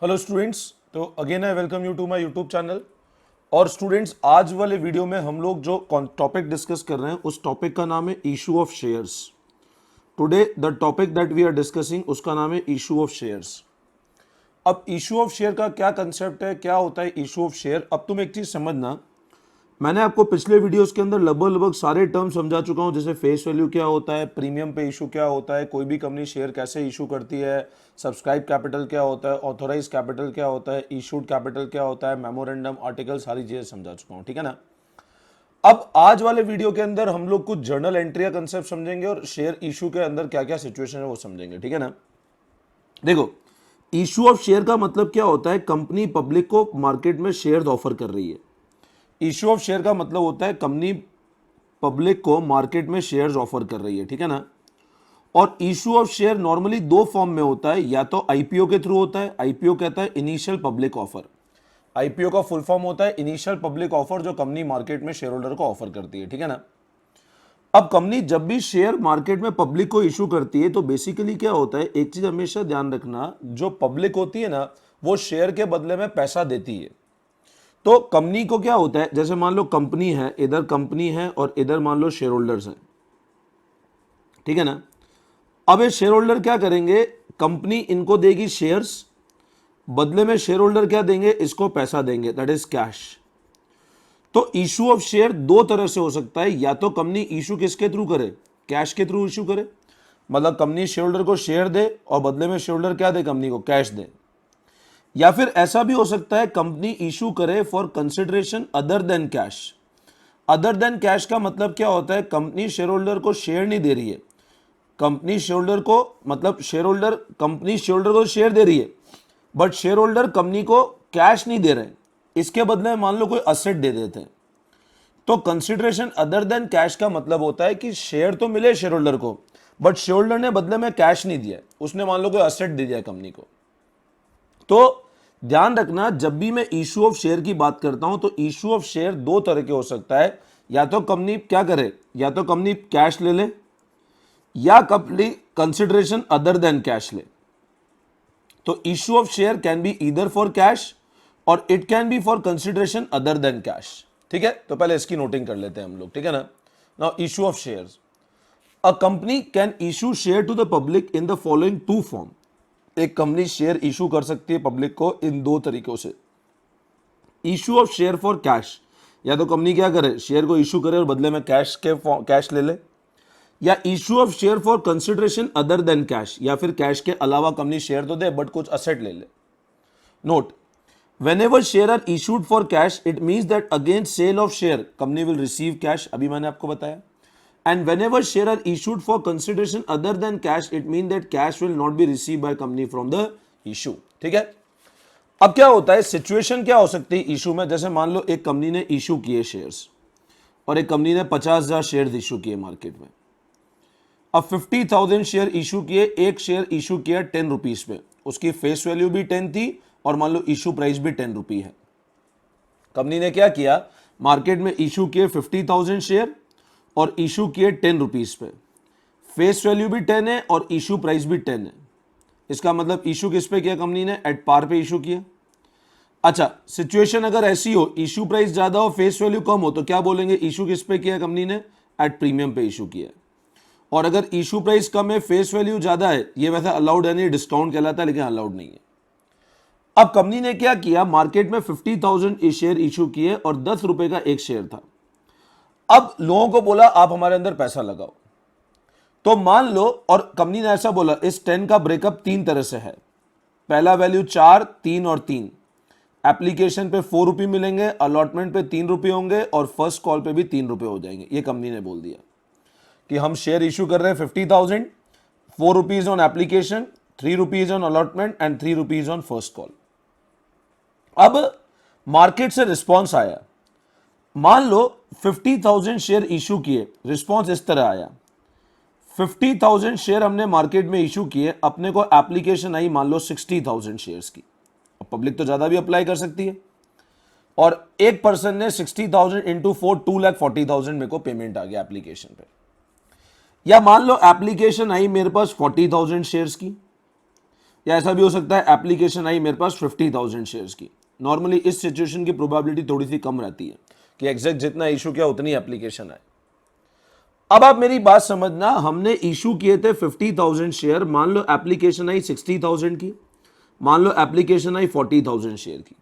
Hello students, तो again I welcome you to my YouTube channel. और students, आज वाले वीडियो में हम लोग जो टॉपिक डिस्कस कर रहे हैं उस टॉपिक का नाम है issue of shares. Today the topic that we are discussing उसका नाम है इशू ऑफ शेयर्स। अब इशू ऑफ शेयर का क्या कंसेप्ट है, क्या होता है इशू ऑफ शेयर। अब तुम एक चीज समझना, मैंने आपको पिछले वीडियोस के अंदर लगभग सारे टर्म समझा चुका हूं, जैसे फेस वैल्यू क्या होता है, प्रीमियम पे इशू क्या होता है, कोई भी कंपनी शेयर कैसे इशू करती है, सब्सक्राइब कैपिटल क्या होता है, ऑथोराइज कैपिटल क्या होता है, इशूड कैपिटल क्या होता है, मेमोरेंडम आर्टिकल, सारी चीजें समझा चुका हूं, ठीक है ना। अब आज वाले वीडियो के अंदर हम लोग कुछ जर्नल एंट्री का कंसेप्ट समझेंगे और शेयर इशू के अंदर क्या क्या सिचुएशन है वो समझेंगे, ठीक है ना। देखो, इशू ऑफ शेयर का मतलब क्या होता है, कंपनी पब्लिक को मार्केट में शेयर ऑफर कर रही है। इशू ऑफ शेयर का मतलब होता है कंपनी पब्लिक को मार्केट में शेयर्स ऑफर कर रही है, ठीक है ना। और इशू ऑफ शेयर नॉर्मली दो फॉर्म में होता है, या तो आईपीओ के थ्रू होता है। आईपीओ कहता है इनिशियल पब्लिक ऑफर। आईपीओ का फुल फॉर्म होता है इनिशियल पब्लिक ऑफर, जो कंपनी मार्केट में शेयर होल्डर को ऑफर करती है, ठीक है ना। अब कंपनी जब भी शेयर मार्केट में पब्लिक को इशू करती है तो बेसिकली क्या होता है, एक चीज हमेशा ध्यान रखना, जो पब्लिक होती है ना वो शेयर के बदले में पैसा देती है। तो कंपनी को क्या होता है, जैसे मान लो कंपनी है, इधर कंपनी है और इधर मान लो शेयर होल्डर्स हैं, ठीक है ना। अब ये शेयर होल्डर क्या करेंगे, कंपनी इनको देगी शेयर्स, बदले में शेयर होल्डर क्या देंगे, इसको पैसा देंगे, दैट इज कैश। तो इशू ऑफ शेयर दो तरह से हो सकता है, या तो कंपनी इशू किसके थ्रू करे, कैश के थ्रू इशू करे, मतलब कंपनी शेयर होल्डर को शेयर दे और बदले में शेयर होल्डर क्या दे, कंपनी को कैश दे। या फिर ऐसा भी हो सकता है कंपनी इशू करे for consideration other than cash. Other than cash का मतलब क्या होता है, कंपनी शेयर होल्डर को शेयर नहीं दे रही है, कंपनी शेयर होल्डर को, मतलब share holder company share holder को शेयर दे रही है, बट शेयर होल्डर कंपनी को कैश नहीं दे रहे, इसके बदले में मान लो कोई असेट दे देते हैं। तो कंसिडरेशन अदर देन कैश का मतलब होता है कि शेयर तो मिले शेयर होल्डर को, बट शेयर होल्डर ने बदले में कैश नहीं दिया, उसने मान लो कोई असेट दे दिया कंपनी को। तो ध्यान रखना, जब भी मैं इशू ऑफ शेयर की बात करता हूं तो इशू ऑफ शेयर दो तरह के हो सकता है, या तो कंपनी क्या करे, या तो कंपनी कैश ले ले, या company consideration other than cash ले। तो issue of share can be either for cash और it can be for consideration other than cash, ठीक है। तो पहले इसकी नोटिंग कर लेते हैं हम लोग, ठीक है ना। Now issue of shares, a company can issue share to the public in the following two form. एक कंपनी शेयर इशू कर सकती है पब्लिक को इन दो तरीकों से। Issue of share for cash, या तो कंपनी क्या करे, शेयर को इशू करे और बदले में कैश ले ले, या issue of share for consideration other than cash, या फिर कैश के अलावा कंपनी शेयर तो दे बट कुछ असेट ले ले। Note, whenever share are issued for cash it means that against sale of share company will receive cash, अभी मैंने आपको बताया। and whenever share are issued for consideration other than cash it means that cash will not be received by company from the issue, ठीक है। अब क्या होता है, सिचुएशन क्या हो सकती है इशू में, जैसे मान लो एक कंपनी ने इशू किए शेयर्स और एक कंपनी ने 50,000 शेयर इशू किए मार्केट में। अब 50,000 शेयर इशू किए, एक शेयर इशू किया 10 रुपीज पे, उसकी फेस वैल्यू भी 10 थी और मान लो इशू प्राइस भी 10 रुपी है। कंपनी ने क्या किया, मार्केट में इशू किए 50,000 शेयर और इशू किए 10 रुपीज पे, फेस वैल्यू भी 10 है और इशू प्राइस भी 10 है। इसका मतलब इशू किस पे किया, कंपनी ने एट पार पे इशू किया। अच्छा, सिचुएशन अगर ऐसी हो, इशू प्राइस ज्यादा हो फेस वैल्यू कम हो, तो क्या बोलेंगे, इशू किस पे किया कंपनी ने, एट प्रीमियम पे इशू किया। और अगर इशू प्राइस कम है फेस वैल्यू ज्यादा है, ये वैसे अलाउड है नहीं, डिस्काउंट कहलाता है लेकिन अलाउड नहीं है। अब कंपनी ने क्या किया, मार्केट में 50,000 शेयर इशू किए और 10 रुपए का एक शेयर था। अब लोगों को बोला आप हमारे अंदर पैसा लगाओ, तो मान लो, और कंपनी ने ऐसा बोला इस 10 का ब्रेकअप तीन तरह से है, पहला वैल्यू 4, 3 और 3। एप्लीकेशन पे 4 रुपये मिलेंगे, अलॉटमेंट पे 3 रुपये होंगे और फर्स्ट कॉल पे भी 3 रुपये हो जाएंगे। ये कंपनी ने बोल दिया कि हम शेयर इशू कर रहे हैं 50,000, 4 rupees on application, 3 rupees on allotment and 3 rupees on first call. अब मार्केट से रिस्पांस आया, मान लो 50,000 शेयर इशू किए, रिस्पांस इस तरह आया, 50,000 शेयर हमने मार्केट में इशू किए, अपने को एप्लीकेशन आई मान लो 60,000 शेयर्स की। अब पब्लिक तो ज्यादा भी अप्लाई कर सकती है, और एक पर्सन ने 60,000 इंटू 4, 2,40,000 मेरे को पेमेंट आ गया एप्लीकेशन पे। या मान लो एप्लीकेशन आई मेरे पास 40,000 शेयर्स की, या ऐसा भी हो सकता है एप्लीकेशन आई मेरे पास 50,000 शेयर्स की। नॉर्मली इस सिचुएशन की प्रोबेबिलिटी थोड़ी सी कम रहती है कि एग्जैक्ट जितना इशू किया उतनी एप्लीकेशन आए। अब आप मेरी बात समझना, हमने इशू किए थे 50,000 शेयर, मान लो एप्लीकेशन आई 60,000 की, मान लो एप्लीकेशन आई 40,000 शेयर की।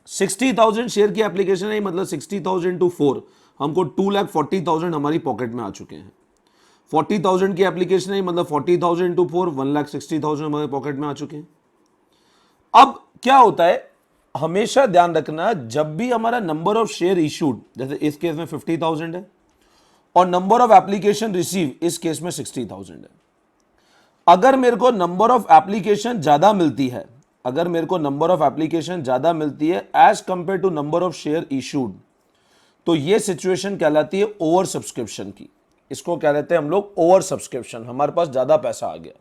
60,000 शेयर की एप्लीकेशन आई मतलब 60,000 टू 4 हमको 2,40,000 हमारी पॉकेट में आ चुके हैं। 40,000 की एप्लीकेशन आई मतलब 40,000 टू 4 1,60,000 हमारे पॉकेट में आ चुके हैं। अब क्या होता है, हमेशा ध्यान रखना, जब भी हमारा नंबर ऑफ शेयर इशूड, जैसे इस केस में 50,000 है और नंबर ऑफ एप्लीकेशन रिसीव इस केस में 60,000 है, अगर मेरे को नंबर ऑफ एप्लीकेशन ज्यादा मिलती है, अगर मेरे को नंबर ऑफ एप्लीकेशन ज्यादा मिलती है as compare to number of share issued, तो ये सिचुएशन कहलाती है ओवर सब्सक्रिप्शन की। इसको क्या कहते हैं हम लोग, ओवर सब्सक्रिप्शन, हमारे पास ज्यादा पैसा आ गया।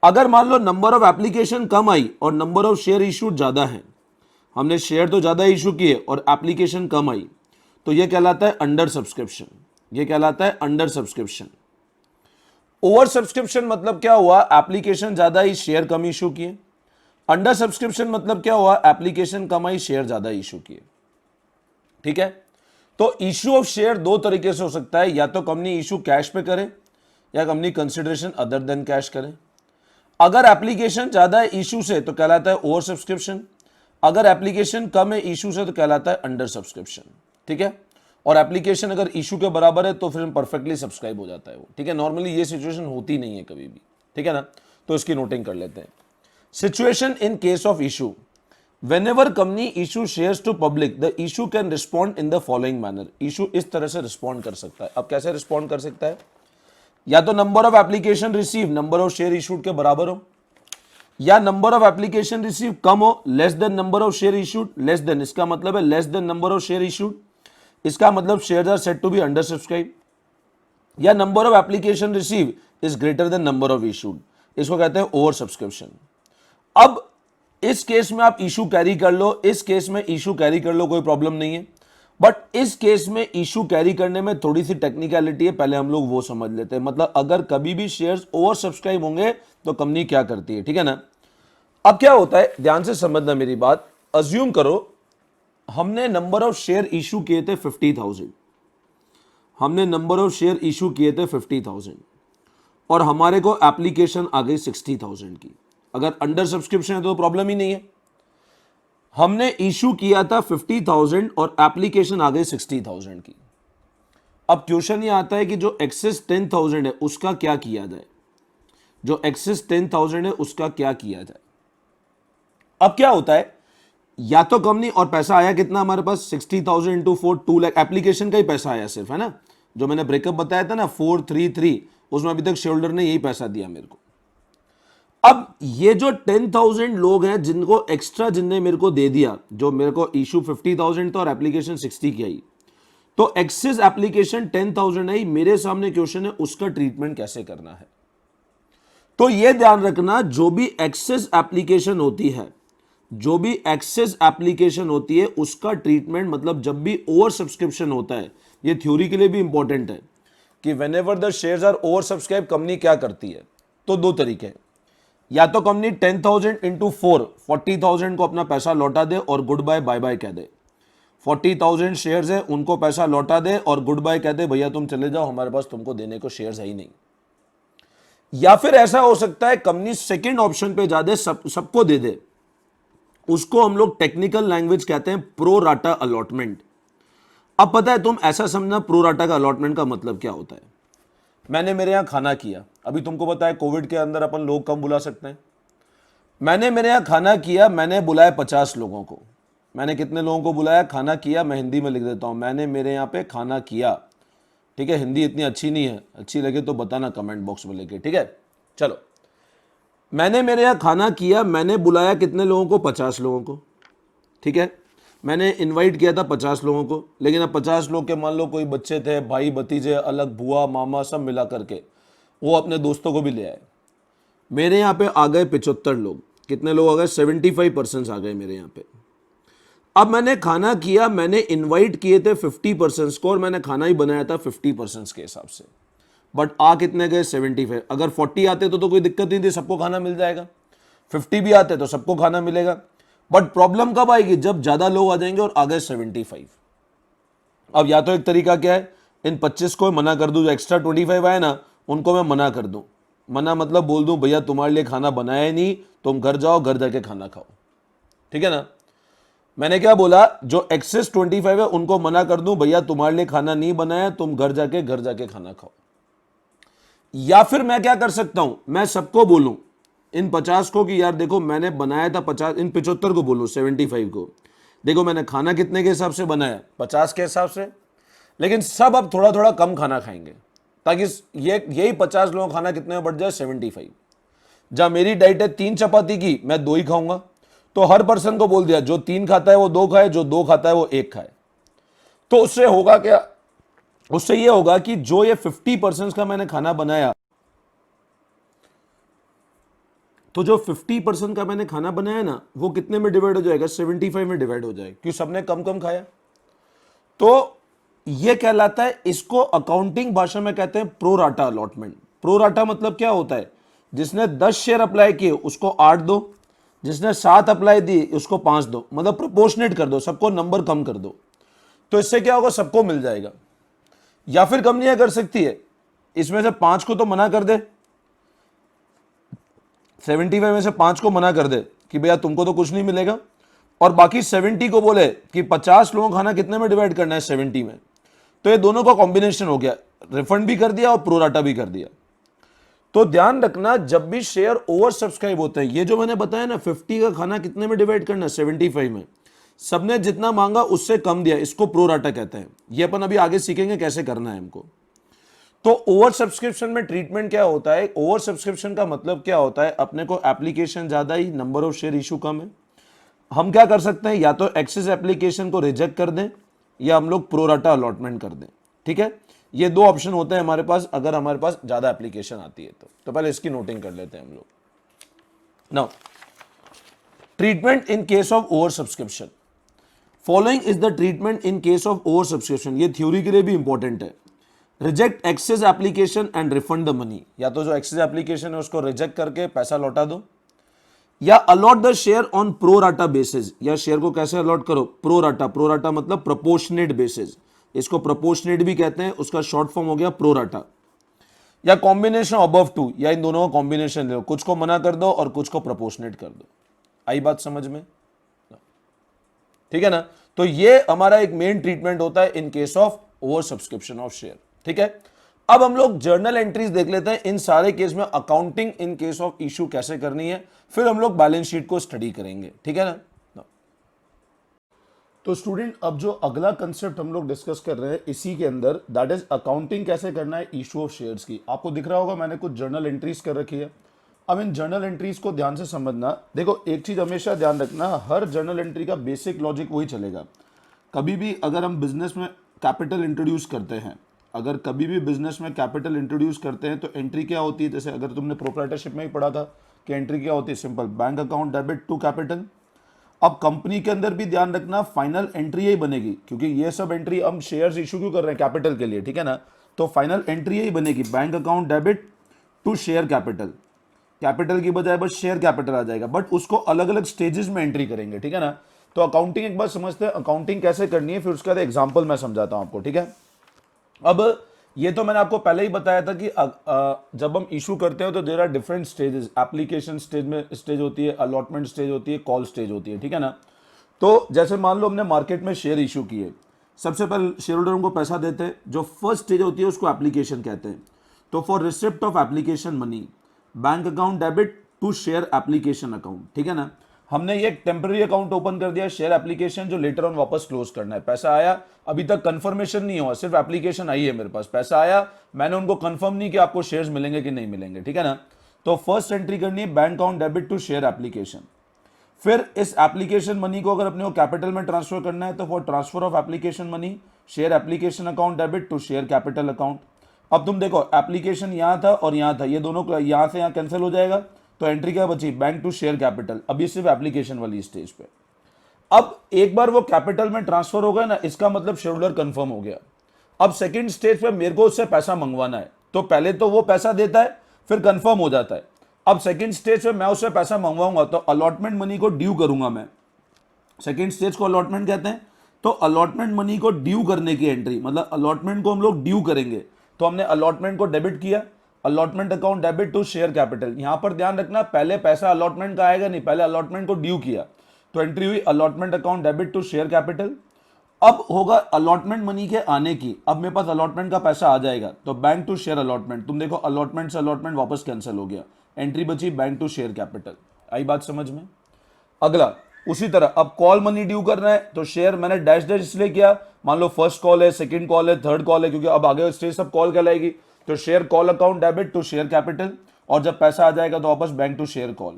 अगर मान लो नंबर ऑफ एप्लीकेशन कम आई और नंबर ऑफ शेयर इशूड ज्यादा है, हमने शेयर तो ज्यादा इशू किए और एप्लीकेशन कम आई, तो यह कहलाता है अंडर सब्सक्रिप्शन। यह कहलाता है अंडर सब्सक्रिप्शन। ओवर सब्सक्रिप्शन मतलब क्या हुआ, एप्लीकेशन ज्यादा आई शेयर कम इशू किए। अंडर सब्सक्रिप्शन मतलब क्या हुआ, एप्लीकेशन कम आई शेयर ज्यादा इशू किए। ठीक है, तो इशू ऑफ शेयर दो तरीके से हो सकता है, या तो कंपनी इशू कैश पे करे या company consideration other than cash करे। अगर एप्लीकेशन ज्यादा है इशू से तो कहलाता है ओवर सब्सक्रिप्शन, अगर एप्लीकेशन कम है इशू से तो कहलाता है अंडर सब्सक्रिप्शन। ठीक है, और एप्लीकेशन अगर इशू के बराबर है तो फिर परफेक्टली सब्सक्राइब हो जाता है वो। ठीक है, नॉर्मली ये सिचुएशन होती नहीं है कभी भी। ठीक है ना, तो इसकी नोटिंग कर लेते हैं। Situation in case of issue, whenever company issue shares to public, the issue can respond in the following manner। issue इस तरह से रिस्पॉन्ड कर सकता है। अब कैसे रिस्पॉन्ड कर सकता है, या तो number of application receive number of share issued के बराबर हो, या नंबर ऑफ एप्लीकेशन रिसीव कम हो, less than number of share issued. Less than इसका मतलब है less than number of share issued, इसका मतलब shares are said to be under subscribe. या number of application receive is greater than number of issued, इसको कहते हैं over subscription. अब इस केस में आप इशू कैरी कर लो, इस केस में इशू कैरी कर लो, कोई प्रॉब्लम नहीं है। बट इस केस में इशू कैरी करने में थोड़ी सी टेक्निकलिटी है, पहले हम लोग वो समझ लेते हैं। मतलब अगर कभी भी शेयर्स ओवर सब्सक्राइब होंगे तो कंपनी क्या करती है। ठीक है ना, अब क्या होता है, ध्यान से समझना मेरी बात। अज्यूम करो हमने नंबर ऑफ शेयर इशू किए थे 50,000, हमने नंबर ऑफ शेयर इशू किए थे 50,000 और हमारे को एप्लीकेशन आ गई 60,000 की। अगर अंडर सब्सक्रिप्शन है तो प्रॉब्लम ही नहीं है। हमने इशू किया था 50,000 और एप्लीकेशन आ गई 60,000 की। अब क्वेश्चन ये आता है कि जो एक्सेस 10,000 है उसका क्या किया जाए, जो एक्सेस 10,000 है उसका क्या किया जाए। अब क्या होता है, या तो कंपनी, और पैसा आया कितना हमारे पास 60,000 इंटू 4 2 लाख, एप्लीकेशन का ही पैसा आया सिर्फ, है ना। जो मैंने ब्रेकअप बताया था ना 433, उसमें अभी तक शेयर होल्डर ने यही पैसा दिया मेरे को। अब ये जो 10,000 लोग हैं जिनको एक्स्ट्रा, जिनने मेरे को दे दिया, जो मेरे को इशू 50,000 था और एप्लीकेशन 60 की आई, तो एक्सेस एप्लीकेशन 10,000 आई, मेरे सामने क्वेश्चन है उसका ट्रीटमेंट कैसे करना है। तो ये ध्यान रखना, जो भी एक्सेस एप्लीकेशन होती है, जो भी एक्सेस एप्लीकेशन होती है उसका ट्रीटमेंट, मतलब जब भी ओवर सब्सक्रिप्शन होता है, ये थ्योरी के लिए भी इंपॉर्टेंट है कि whenever the shares are over subscribe company क्या करती है। तो दो तरीके हैं, या तो कंपनी 10,000 इंटू 4 40,000 को अपना पैसा लौटा दे और गुड बाय बाय बाय कह दे। 40,000 शेयर्स है उनको पैसा लौटा दे और गुड बाय कह दे, भैया तुम चले जाओ, हमारे पास तुमको देने को शेयर्स है ही नहीं। या फिर ऐसा हो सकता है कंपनी सेकंड ऑप्शन पे जा दे, सबको दे दे। उसको हम लोग टेक्निकल लैंग्वेज कहते हैं प्रो राटा अलॉटमेंट। अब पता है, तुम ऐसा समझना प्रो राटा का अलॉटमेंट का मतलब क्या होता है। मैंने मेरे यहां खाना किया, अभी तुमको पता है कोविड के अंदर अपन लोग कम बुला सकते हैं। मैंने मेरे यहां खाना किया, मैंने बुलाया 50 लोगों को। मैंने कितने लोगों को बुलाया, खाना किया, मैं हिंदी में लिख देता हूं, मैंने मेरे यहां पे खाना किया। ठीक है, हिंदी इतनी अच्छी नहीं है, अच्छी लगे तो बताना कमेंट बॉक्स में लेके। ठीक है, चलो, मैंने मेरे यहां खाना किया, मैंने बुलाया कितने लोगों को, 50 लोगों को। ठीक है, मैंने इनवाइट किया था 50 लोगों को, लेकिन अब 50 लोग के मान लो कोई बच्चे थे, भाई भतीजे, अलग बुआ मामा सब मिला करके, वो अपने दोस्तों को भी ले आए। मेरे यहाँ पे आ गए 75 लोग। कितने लोग आ गए, 75% आ गए मेरे यहाँ पे। अब मैंने खाना किया, मैंने इनवाइट किए थे 50% को और मैंने खाना ही बनाया था 50% के हिसाब से। बट आ कितने गए 75। अगर 40 आते तो कोई दिक्कत नहीं थी, सबको खाना मिल जाएगा। 50 भी आते तो सबको खाना मिलेगा। बट प्रॉब्लम कब आएगी, जब ज्यादा लोग आ जाएंगे और आ गए 75। अब या तो एक तरीका क्या है, इन 25 को मना कर दूं, जो एक्स्ट्रा 25 आए ना उनको मैं मना कर दूं। मना मतलब बोल दूं भैया तुम्हारे लिए खाना बनाया ही नहीं, तुम घर जाओ, घर जाके खाना खाओ। ठीक है ना। मैंने क्या बोला, जो एक्सेस 25 है उनको मना कर दूं भैया तुम्हारे लिए खाना नहीं बनाया, तुम घर जाके खाना खाओ। या फिर मैं क्या कर सकता हूं, मैं सबको बोलूं, इन 50 को कि यार देखो मैंने बनाया था 50, इन 75 को बोलूं 75 को, देखो मैंने खाना कितने के हिसाब से बनाया, 50 के हिसाब से, लेकिन सब अब थोड़ा थोड़ा कम खाना खाएंगे, ताकि यही 50 लोगों का खाना कितने में बढ़ जाए 75। जहां मेरी डाइट है 3 चपाती की, मैं 2 ही खाऊंगा, तो हर पर्सन को बोल दिया जो 3 खाता है वो 2 खाए, जो 2 खाता है वो 1 खाए। तो उससे होगा क्या, उससे ये होगा कि जो ये 50% का मैंने खाना बनाया, तो जो 50% का मैंने खाना बनाया ना वो कितने में डिवाइड हो जाएगा, 75 में डिवाइड हो जाएगा, क्योंकि सबने कम कम खाया। तो ये कहलाता है, इसको अकाउंटिंग भाषा में कहते हैं प्रोराटा अलॉटमेंट। प्रोराटा मतलब क्या होता है, जिसने 10 शेयर अप्लाई किए उसको 8 दो, जिसने 7 अप्लाई दी उसको 5 दो, मतलब प्रोपोर्शनेट कर दो, सबको नंबर कम कर दो। तो इससे क्या होगा, सबको मिल जाएगा। या फिर कंपनियां कर सकती है, इसमें से 5 को तो मना कर दे, 75 में से 5 को मना कर दे कि भैया तुमको तो कुछ नहीं मिलेगा, और बाकी 70 को बोले कि 50 लोगों का खाना कितने में डिवाइड करना है, 70 में। तो ये दोनों का कॉम्बिनेशन हो गया, रिफंड भी कर दिया और प्रोराटा भी कर दिया। तो ध्यान रखना, जब भी शेयर ओवर सब्सक्राइब होते हैं, ये जो मैंने बताया ना 50 का खाना कितने में डिवाइड करना है, 75 में, सबने जितना मांगा उससे कम दिया, इसको प्रोराटा कहते हैं। ये अपन अभी आगे सीखेंगे कैसे करना है हमको। तो ओवर सब्सक्रिप्शन में ट्रीटमेंट क्या होता है, ओवर सब्सक्रिप्शन का मतलब क्या होता है, अपने को एप्लीकेशन ज्यादा ही, नंबर ऑफ शेयर इशू कम है। हम क्या कर सकते हैं, या तो एक्सेस एप्लीकेशन को रिजेक्ट कर दें, या हम लोग प्रोराटा अलॉटमेंट कर दें। ठीक है, ये 2 ऑप्शन होते हैं हमारे पास, अगर हमारे पास ज्यादा एप्लीकेशन आती है तो पहले इसकी नोटिंग कर लेते हैं हम लोग। Now treatment in case of over subscription, following is the treatment in case of over subscription. ये थ्योरी के लिए भी इंपॉर्टेंट है। Reject excess application and refund the money, या तो जो एक्सेस एप्लीकेशन है उसको रिजेक्ट करके पैसा लौटा दो, या allot the share on pro rata basis, या शेयर को कैसे अलॉट करो, प्रोराटा। प्रोराटा मतलब प्रोपोर्शनेट बेसिस, इसको प्रोपोर्शनेट भी कहते हैं, उसका शॉर्ट फॉर्म हो गया प्रोराटा। या कॉम्बिनेशन अबव टू, या इन दोनों का कॉम्बिनेशन लो, कुछ को मना कर दो और कुछ को प्रोपोर्शनेट कर दो। आई बात समझ में, ठीक है ना। तो ये हमारा एक मेन ट्रीटमेंट होता है इन case of over subscription of share. ठीक है, अब हम लोग जर्नल एंट्रीज देख लेते हैं, इन सारे केस में accounting in case of issue कैसे करनी है, फिर हम लोग बैलेंस शीट को स्टडी करेंगे। ठीक है ना। तो स्टूडेंट, अब जो अगला कंसेप्ट हम लोग डिस्कस कर रहे हैं इसी के अंदर, दैट इज अकाउंटिंग कैसे करना है इशू ऑफ शेयर्स की। आपको दिख रहा होगा मैंने कुछ जर्नल एंट्रीज कर रखी है। अब इन जर्नल एंट्रीज को ध्यान से समझना। देखो एक चीज हमेशा ध्यान रखना, हर जर्नल एंट्री का बेसिक लॉजिक वही चलेगा। कभी भी अगर हम बिजनेस में कैपिटल इंट्रोड्यूस करते हैं, अगर कभी भी बिजनेस में कैपिटल इंट्रोड्यूस करते हैं तो एंट्री क्या होती है, जैसे अगर तुमने प्रोप्राइटरशिप में ही पढ़ा था कि एंट्री क्या होती है, simple, bank account debit to capital. अब कंपनी के अंदर भी ध्यान रखना फाइनल एंट्री यही बनेगी, क्योंकि ये सब एंट्री हम शेयर्स इशू क्यों कर रहे हैं, कैपिटल के लिए, ठीक है ना। तो फाइनल एंट्री यही बनेगी, bank account debit to share capital. Capital की बजाय बस शेयर कैपिटल आ जाएगा, बट उसको अलग अलग स्टेजेस में एंट्री करेंगे, ठीक है ना। तो अकाउंटिंग एक बार समझते हैं अकाउंटिंग कैसे करनी है, फिर उसका एग्जाम्पल मैं समझाता हूं आपको, ठीक है। अब ये तो मैंने आपको पहले ही बताया था कि जब हम इशू करते हैं तो there are different stages. Application stage में स्टेज होती है, अलॉटमेंट स्टेज होती है, कॉल स्टेज होती है, ठीक है ना। तो जैसे मान लो हमने मार्केट में शेयर इशू किए, सबसे पहले शेयर होल्डर को पैसा देते हैं, जो फर्स्ट स्टेज होती है उसको एप्लीकेशन कहते हैं। तो for receipt of application money, bank account debit to share application account, ठीक है ना। हमने ये टेम्पररी अकाउंट ओपन कर दिया, शेयर एप्लीकेशन, जो लेटर ऑन वापस क्लोज करना है। पैसा आया, अभी तक कंफर्मेशन नहीं हुआ, सिर्फ एप्लीकेशन आई है मेरे पास, पैसा आया, मैंने उनको कंफर्म नहीं कि आपको शेयर्स मिलेंगे कि नहीं मिलेंगे, ठीक है ना। तो फर्स्ट एंट्री करनी है bank account debit to share application. फिर इस एप्लीकेशन मनी को अगर अपने को कैपिटल में ट्रांसफर करना है तो for transfer of application money, share application account debit to share capital account. अब तुम देखो एप्लीकेशन यहां था और यहां था, ये दोनों यहां से यहां कैंसिल हो जाएगा, तो एंट्री क्या बची, बैंक टू शेयर कैपिटल। अब ये सिर्फ एप्लीकेशन वाली स्टेज पे। अब एक बार वो कैपिटल में ट्रांसफर हो गया ना, इसका मतलब शेयर होल्डर कंफर्म हो गया। अब सेकंड स्टेज पे मेरे को उससे पैसा मंगवाना है, तो पहले तो वो पैसा देता है, फिर कंफर्म हो जाता है। अब सेकंड स्टेज पे मैं उससे पैसा मंगवाऊंगा तो अलॉटमेंट मनी को ड्यू करूंगा मैं। सेकंड स्टेज को अलॉटमेंट कहते हैं। तो अलॉटमेंट मनी को ड्यू करने की एंट्री, मतलब अलॉटमेंट को हम लोग ड्यू करेंगे, तो हमने अलॉटमेंट को डेबिट किया, allotment account debit to share capital. यहां पर ध्यान रखना, पहले पैसा अलॉटमेंट का आएगा नहीं, पहले अलॉटमेंट को ड्यू किया, तो एंट्री हुई allotment account debit to share capital. अब होगा अलॉटमेंट मनी के आने की, अब मेरे पास अलॉटमेंट का पैसा आ जाएगा, तो बैंक टू शेयर अलॉटमेंट। तुम देखो अलॉटमेंट से अलॉटमेंट वापस कैंसिल हो गया, एंट्री बची बैंक टू शेयर कैपिटल। आई बात समझ में? अगला उसी तरह अब कॉल मनी ड्यू करना है, तो शेयर मैंने डैश डैश इसलिए किया, मान लो फर्स्ट कॉल है, सेकंड कॉल है, थर्ड कॉल है, क्योंकि अब आगे स्टेज सब कॉल कहलाएगी। तो share call account debit to share capital, और जब पैसा आ जाएगा तो वापस बैंक टू शेयर कॉल।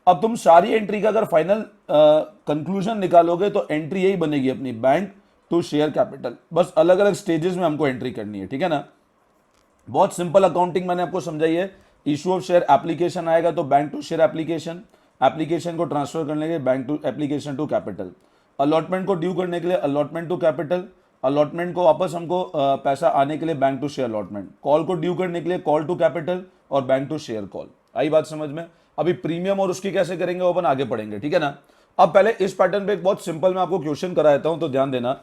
अब तुम सारी एंट्री का अगर फाइनल कंक्लूजन निकालोगे तो एंट्री यही बनेगी अपनी, बैंक टू शेयर कैपिटल। बस अलग अलग स्टेजेस में हमको एंट्री करनी है, ठीक है ना। बहुत सिंपल अकाउंटिंग मैंने आपको समझाई है। इशू ऑफ शेयर एप्लीकेशन आएगा तो bank to share application, application को ट्रांसफर करने के लिए bank to application to capital, allotment को ड्यू करने के लिए अलॉटमेंट टू कैपिटल, अलॉटमेंट को वापस हमको पैसा आने के लिए bank to share allotment, call को ड्यू करने के लिए कॉल टू कैपिटल और बैंक टू शेयर कॉल। आई बात समझ में? अभी प्रीमियम और उसकी कैसे करेंगे वो अपन आगे पढ़ेंगे, ठीक है ना। अब पहले इस पैटर्न पे एक बहुत सिंपल मैं आपको क्वेश्चन करा देता हूं, तो ध्यान देना।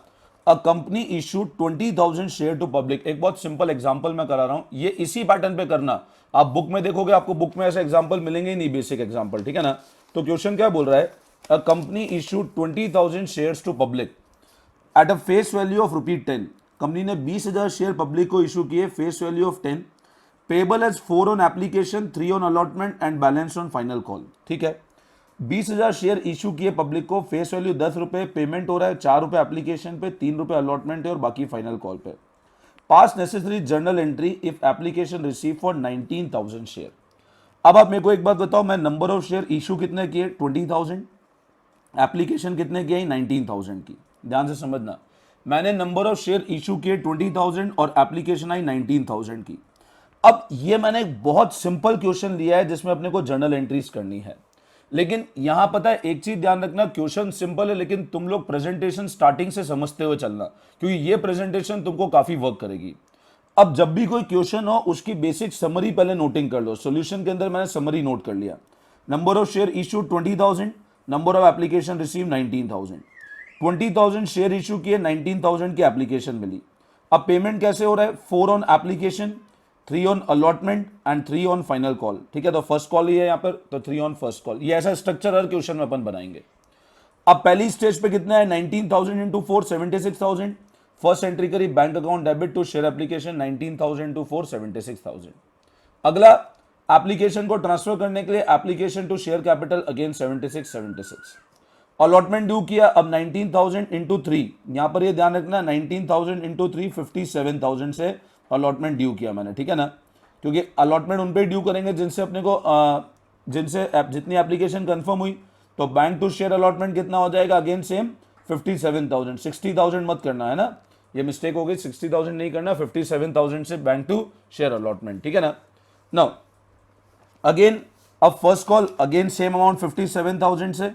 A company issued 20,000 share to public. एक बहुत सिंपल एग्जांपल मैं करा रहा हूं, ये इसी पैटर्न पे करना। आप बुक में देखोगे, आपको बुक में ऐसे एग्जांपल मिलेंगे ही नहीं, बेसिक एग्जांपल, ठीक है ना। तो क्वेश्चन क्या बोल रहा है? A company issued 20,000 shares to public at a face value of ₹10। Company ने 20,000 शेयर पब्लिक को इशू किए, face value of 10, payable as 4 on application, 3 on allotment and balance on final call. ठीक है, 20,000 शेयर इशू किए public को, face value 10 रुपए, payment हो रहा है 4 रुपए एप्लीकेशन पे, 3 रुपए अलॉटमेंट है और बाकी फाइनल कॉल पे। पास necessary journal entry if application receive for 19,000 share. अब आप मेरे को एक बात बताओ, मैं नंबर ऑफ शेयर इशू कितने किए? 20,000, एप्लीकेशन कितने की आई? 19,000 की। ध्यान से समझना, मैंने नंबर ऑफ शेयर इशू किए 20,000 और एप्लीकेशन आई 19,000 की। अब ये मैंने एक बहुत सिंपल क्वेश्चन लिया है जिसमें अपने को जर्नल एंट्रीज करनी है, लेकिन यहां पता है एक चीज ध्यान रखना, क्वेश्चन सिंपल है लेकिन तुम लोग प्रेजेंटेशन स्टार्टिंग से समझते हुए चलना, क्योंकि ये प्रेजेंटेशन तुमको काफी वर्क करेगी। अब जब भी कोई क्वेश्चन हो उसकी बेसिक समरी पहले नोटिंग कर लो। सॉल्यूशन के अंदर मैंने समरी नोट कर लिया। Number of share issue 20,000, number of application receive 19,000। 20,000 share issue किए, 19,000 की एप्लीकेशन मिली। अब पेमेंट कैसे हो रहा है? 4 on application, 3 on allotment and 3 on final call. ठीक है, तो फर्स्ट कॉल ही है यहाँ पर, तो 3 ऑन फर्स्ट कॉल। ये ऐसा स्ट्रक्चर हर क्वेश्चन में अपन बनाएंगे। अब पहली स्टेज पे कितना है? 19,000 इंटू 4, 76,000। फर्स्ट एंट्री करी, bank account debit to share application, 19,000 into 4, 76,000। अगला एप्लीकेशन को ट्रांसफर करने के लिए application to share capital, again 76। Allotment due किया, अब 19,000 इंटू 3, यहां पर ये ध्यान रखना 19,000 इंटू 3, 57,000 से अलॉटमेंट ड्यू किया मैंने, ठीक है ना, क्योंकि अलॉटमेंट उन पे ड्यू करेंगे जिनसे अपने को जितनी एप्लीकेशन कंफर्म हुई। तो बैंक टू शेयर अलॉटमेंट कितना हो जाएगा? Again same 57,000। 60,000 मत करना, है ना, ये मिस्टेक हो गई, 60,000 नहीं करना, 57,000 से बैंक टू शेयर अलॉटमेंट, ठीक है ना। नाउ अगेन अब first call, again same amount 57,000 से।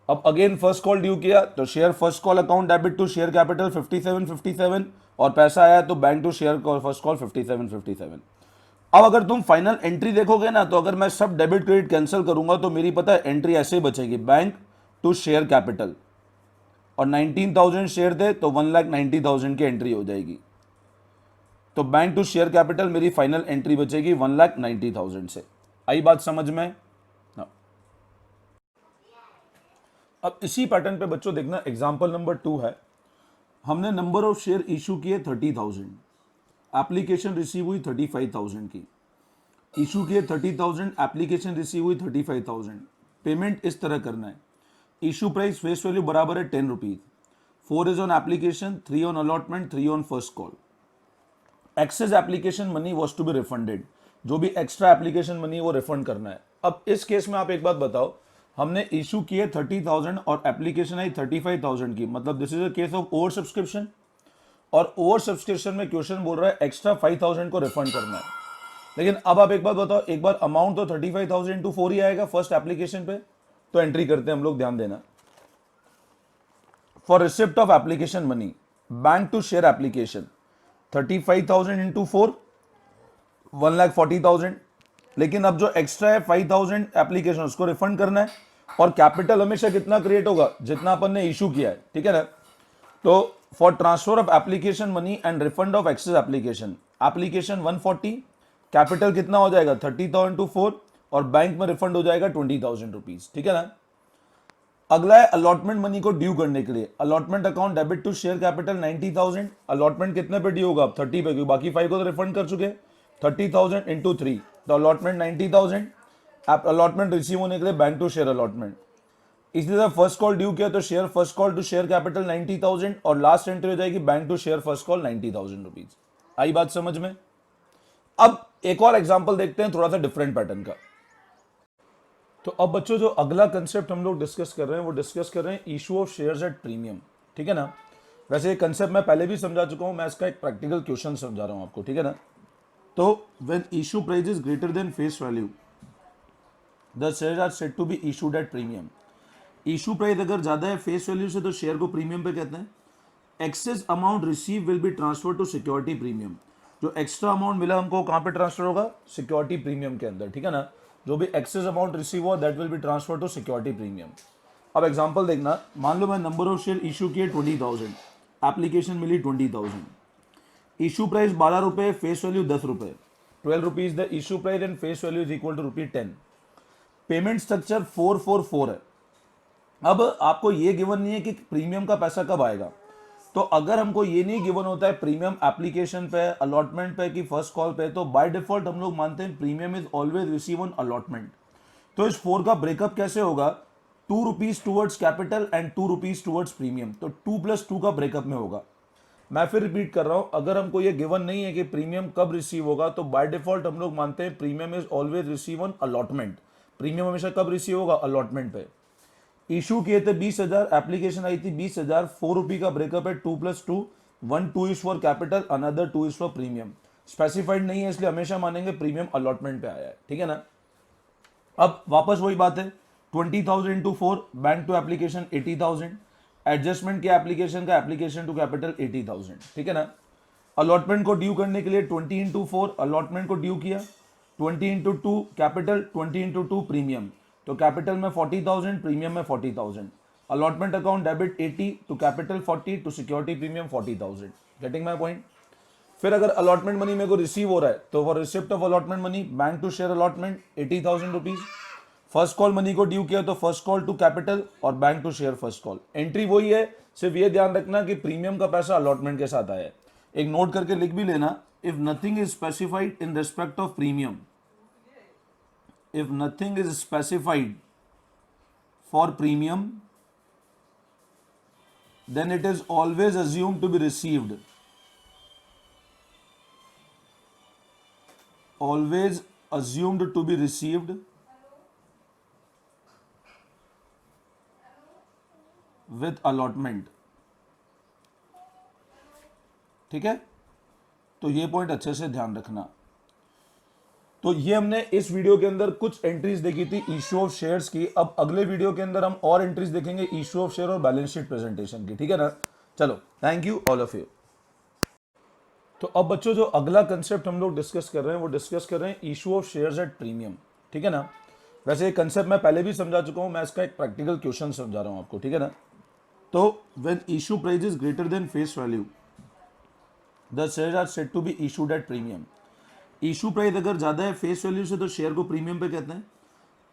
अब अगेन फर्स्ट कॉल ड्यू किया, तो share first call account debit to share capital 57 और पैसा आया तो bank to share call first call 57। अब अगर तुम फाइनल एंट्री देखोगे ना, तो अगर मैं सब डेबिट क्रेडिट कैंसिल करूंगा तो मेरी पता है एंट्री ऐसे ही बचेगी, बैंक टू शेयर कैपिटल, और 19,000 शेयर थे तो 1,90,000 की एंट्री हो जाएगी। तो बैंक टू शेयर कैपिटल मेरी फाइनल एंट्री बचेगी 1,90,000 से। आई बात समझ में? अब इसी पैटर्न पे बच्चों देखना, एग्जांपल नंबर 2 है। हमने नंबर ऑफ शेयर इशू किए 30,000, एप्लीकेशन रिसीव हुई 35,000 की। इशू किए 30,000, एप्लीकेशन रिसीव हुई 35,000। पेमेंट इस तरह करना है, इशू प्राइस फेस वैल्यू बराबर है 10 rupees, 4 is on application, 3 on allotment, 3 on first call. Excess application money was to be refunded, जो भी एक्स्ट्रा एप्लीकेशन मनी वो रिफंड करना है। अब इस केस में आप एक बात बताओ, हमने इशू किए 30,000 और एप्लीकेशन आई 35,000 की, मतलब this is a case of over subscription, और ओवर सब्सक्रिप्शन में क्वेश्चन बोल रहा है एक्स्ट्रा 5,000 को रिफंड करना है। लेकिन अब आप एक बात बताओ, एक बार अमाउंट तो 35,000 इंटू 4 ही आएगा फर्स्ट एप्लीकेशन पे, तो एंट्री करते हैं हम लोग, ध्यान देना। For receipt of application money, bank to share application, 35,000 into 4, 1,40,000। लेकिन अब जो एक्स्ट्रा है 5,000 एप्लीकेशन उसको रिफंड करना है, और कैपिटल हमेशा कितना क्रिएट होगा, जितना अपन ने इशू किया है, ठीक है ना। तो for transfer of application money and refund of excess application, application 140, capital कितना हो जाएगा 30,000 टू 4, और बैंक में रिफंड हो जाएगा 20,000 रुपीज, ठीक है ना। अगला है अलॉटमेंट मनी को ड्यू करने के लिए, allotment account debit to share capital 90,000, allotment कितने पे ड्यू होगा, 30 पे, क्योंकि बाकी 5 को तो रिफंड कर चुके। 30,000 इंटू 3, तो अलॉटमेंट 90,000, अलॉटमेंट रिसीव होने के लिए बैंक टू शेयर अलॉटमेंट। इसलिए फर्स्ट कॉल ड्यू किया तो share first call to share capital 90,000, और लास्ट एंट्री हो जाएगी bank to share first call 90,000 rupees. आई बात समझ में। अब एक और एग्जांपल देखते हैं थोड़ा सा डिफरेंट पैटर्न का। तो अब बच्चों जो अगला कंसेप्ट हम लोग डिस्कस कर रहे हैं वो डिस्कस कर रहे हैं issue of shares at premium, ठीक है ना। वैसे ये कंसेप्ट मैं पहले भी समझा चुका हूं, मैं इसका एक प्रैक्टिकल क्वेश्चन समझा रहा हूं आपको, ठीक है ना। तो when issue price is greater than face value, the shares are said to be issued at premium. Issue price अगर ज्यादा है फेस वैल्यू से तो शेयर को प्रीमियम पे कहते हैं। Excess amount receive will be transfer to security premium, जो एक्स्ट्रा अमाउंट मिला हमको कहां पे ट्रांसफर होगा, सिक्योरिटी प्रीमियम के अंदर, ठीक है ना। जो भी एक्सेस अमाउंट रिसीव हुआ that will be transfer to security premium. अब एग्जांपल देखना, मान लो मैं नंबर ऑफ शेयर इशू किए 20,000, एप्लीकेशन मिली 20,000, इशू प्राइस 12 रुपए, फेस वैल्यू 10 रुपए, 12 rupees the issue price and face value is equal to ₹10। Payment structure 444 है। अब आपको ये गिवन नहीं है कि प्रीमियम का पैसा कब आएगा। तो अगर हमको ये नहीं गिवन होता है प्रीमियम एप्लीकेशन पे, अलॉटमेंट पे कि फर्स्ट कॉल पे, तो बाय डिफॉल्ट हम लोग मानते हैं premium is always receive on allotment. तो इस 4 का ब्रेकअप कैसे होगा, 2 rupees towards capital and 2 rupees towards premium, तो 2 + 2 का ब्रेकअप में होगा। मैं फिर रिपीट कर रहा हूं, अगर हमको ये गिवन नहीं है कि प्रीमियम कब रिसीव होगा, तो बाय डिफॉल्ट हम लोग मानते हैं premium is always receive on allotment. Premium हमेशा कब रिसीव होगा, अलॉटमेंट पे। इशू किए थे 20,000, एप्लीकेशन आई थी 20,000, 4 रुपी का ब्रेकअप है, 2 + 2, 1 2 is for capital, another 2 is for premium. Specified नहीं है इसलिए हमेशा मानेंगे प्रीमियम अलॉटमेंट पे आया है, ठीक है ना। अब वापस वही बात है, 20,000 into 4, bank to application 80,000, adjustment किया एप्लीकेशन का, एप्लीकेशन टू कैपिटल 80,000, ठीक है ना। अलॉटमेंट को ड्यू करने के लिए 20 इंटू 4 अलॉटमेंट को ड्यू किया, 20 इंटू 2 कैपिटल, 20 इंटू 2 प्रीमियम, तो कैपिटल में 40,000, प्रीमियम में 40,000। Allotment account debit 80 to capital 40 to security premium 40,000। Getting my point. फिर अगर अलॉटमेंट मनी मेरे को रिसीव हो रहा है तो for receipt of allotment money bank to share allotment 80,000 rupees. First call money को ड्यू किया तो फर्स्ट कॉल टू कैपिटल और bank to share first call. Entry वही है, सिर्फ ये ध्यान रखना कि प्रीमियम का पैसा अलॉटमेंट के साथ आया है। एक नोट करके लिख भी लेना, if nothing is specified in respect of premium, if nothing is specified for premium, then it is always assumed to be received. Always assumed to be received with allotment. ठीक है, तो ये पॉइंट अच्छे से ध्यान रखना। तो ये हमने इस वीडियो के अंदर कुछ एंट्रीज देखी थी इशू ऑफ शेयर्स की। अब अगले वीडियो के अंदर हम और एंट्रीज देखेंगे इशू ऑफ शेयर और बैलेंस शीट प्रेजेंटेशन की, ठीक है ना। चलो, thank you all of you. तो अब बच्चों जो अगला कंसेप्ट हम लोग डिस्कस कर रहे हैं वो डिस्कस कर रहे हैं issue of shares at premium, ठीक है ना। वैसे ये कंसेप्ट मैं पहले भी समझा चुका हूं, मैं इसका एक प्रैक्टिकल क्वेश्चन समझा रहा हूं आपको, ठीक है ना। तो when issue price is greater than face value, the shares are said to be issued at premium. Issue price अगर ज्यादा है फेस वैल्यू से तो शेयर को प्रीमियम पे कहते हैं।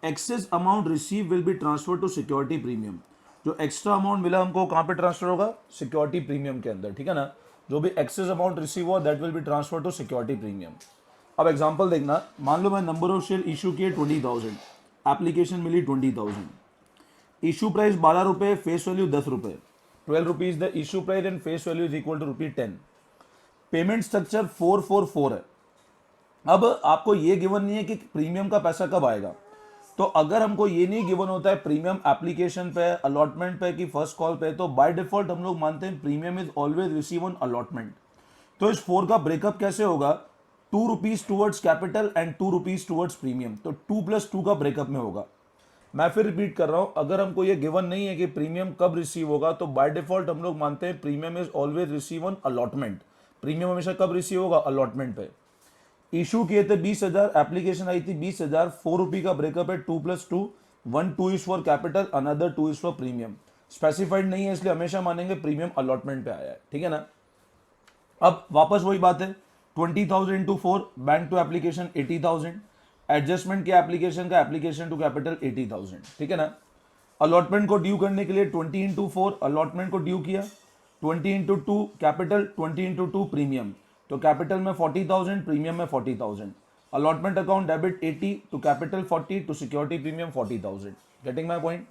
Excess amount receive will be transfer to security premium, जो एक्स्ट्रा अमाउंट मिला हमको कहां पे ट्रांसफर होगा, सिक्योरिटी प्रीमियम के अंदर, ठीक है ना। जो भी एक्सेस अमाउंट रिसीव हुआ that will be transfer to security premium. अब एग्जांपल देखना, मान लो मैं नंबर ऑफ शेयर इशू किए 20,000, एप्लीकेशन मिली 20,000, इशू प्राइस 12 रुपए, फेस वैल्यू 10 रुपए, 12 rupees the issue price and face value is equal to ₹10। Payment structure 444 है। अब आपको ये गिवन नहीं है कि प्रीमियम का पैसा कब आएगा। तो अगर हमको ये नहीं गिवन होता है प्रीमियम एप्लीकेशन पे, अलॉटमेंट पे कि फर्स्ट कॉल पे, तो बाय डिफॉल्ट हम लोग मानते हैं premium is always receive on allotment. तो इस 4 का ब्रेकअप कैसे होगा, 2 rupees towards capital and 2 rupees towards premium, तो 2 + 2 का ब्रेकअप में होगा। मैं फिर रिपीट कर रहा हूं, अगर हमको ये गिवन नहीं है कि प्रीमियम कब रिसीव होगा, तो बाय डिफॉल्ट हम लोग मानते हैं premium is always receive on allotment. Premium हमेशा कब रिसीव होगा? अलॉटमेंट पे। इशू किए थे 20,000, एप्लीकेशन आई थी 20,000, 4 रुपी का ब्रेकअप है, 2+2, 1 2 is for capital, another 2 is for premium. Specified नहीं है इसलिए हमेशा मानेंगे प्रीमियम अलॉटमेंट पे आया है, ठीक है ना। अब वापस वही बात है, 20,000 into 4, bank to application 80,000, adjustment किया एप्लीकेशन का, एप्लीकेशन टू कैपिटल 80,000, ठीक है ना। अलॉटमेंट को ड्यू करने के लिए 20 इंटू 4 अलॉटमेंट को ड्यू किया, 20 इंटू 2 कैपिटल, 20 इंटू 2 प्रीमियम, तो कैपिटल में 40,000, प्रीमियम में 40,000। Allotment account debit 80 to capital 40 to security premium 40,000। Getting my point.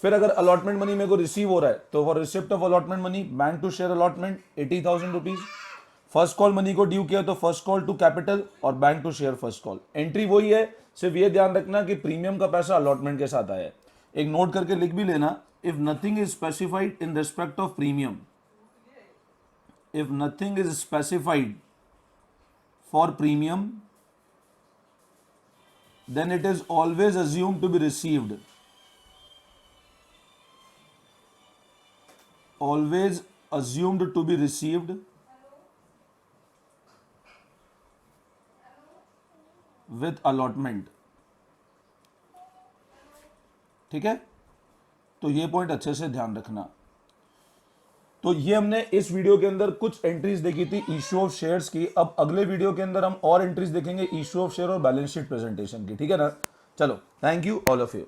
फिर अगर अलॉटमेंट मनी मेरे को रिसीव हो रहा है तो for receipt of allotment money bank to share allotment 80,000 rupees. First call money को ड्यू किया तो फर्स्ट कॉल टू कैपिटल और bank to share first call. Entry वही है, सिर्फ ये ध्यान रखना कि प्रीमियम का पैसा अलॉटमेंट के साथ आया है। एक नोट करके लिख भी लेना, if nothing is specified in respect of premium, if nothing is specified for premium, then it is always assumed to be received. Always assumed to be received with allotment. ठीक है, तो ये पॉइंट अच्छे से ध्यान रखना। तो ये हमने इस वीडियो के अंदर कुछ एंट्रीज देखी थी इशू ऑफ शेयर्स की। अब अगले वीडियो के अंदर हम और एंट्रीज देखेंगे इशू ऑफ शेयर और बैलेंस शीट प्रेजेंटेशन की, ठीक है ना। चलो, thank you all of you.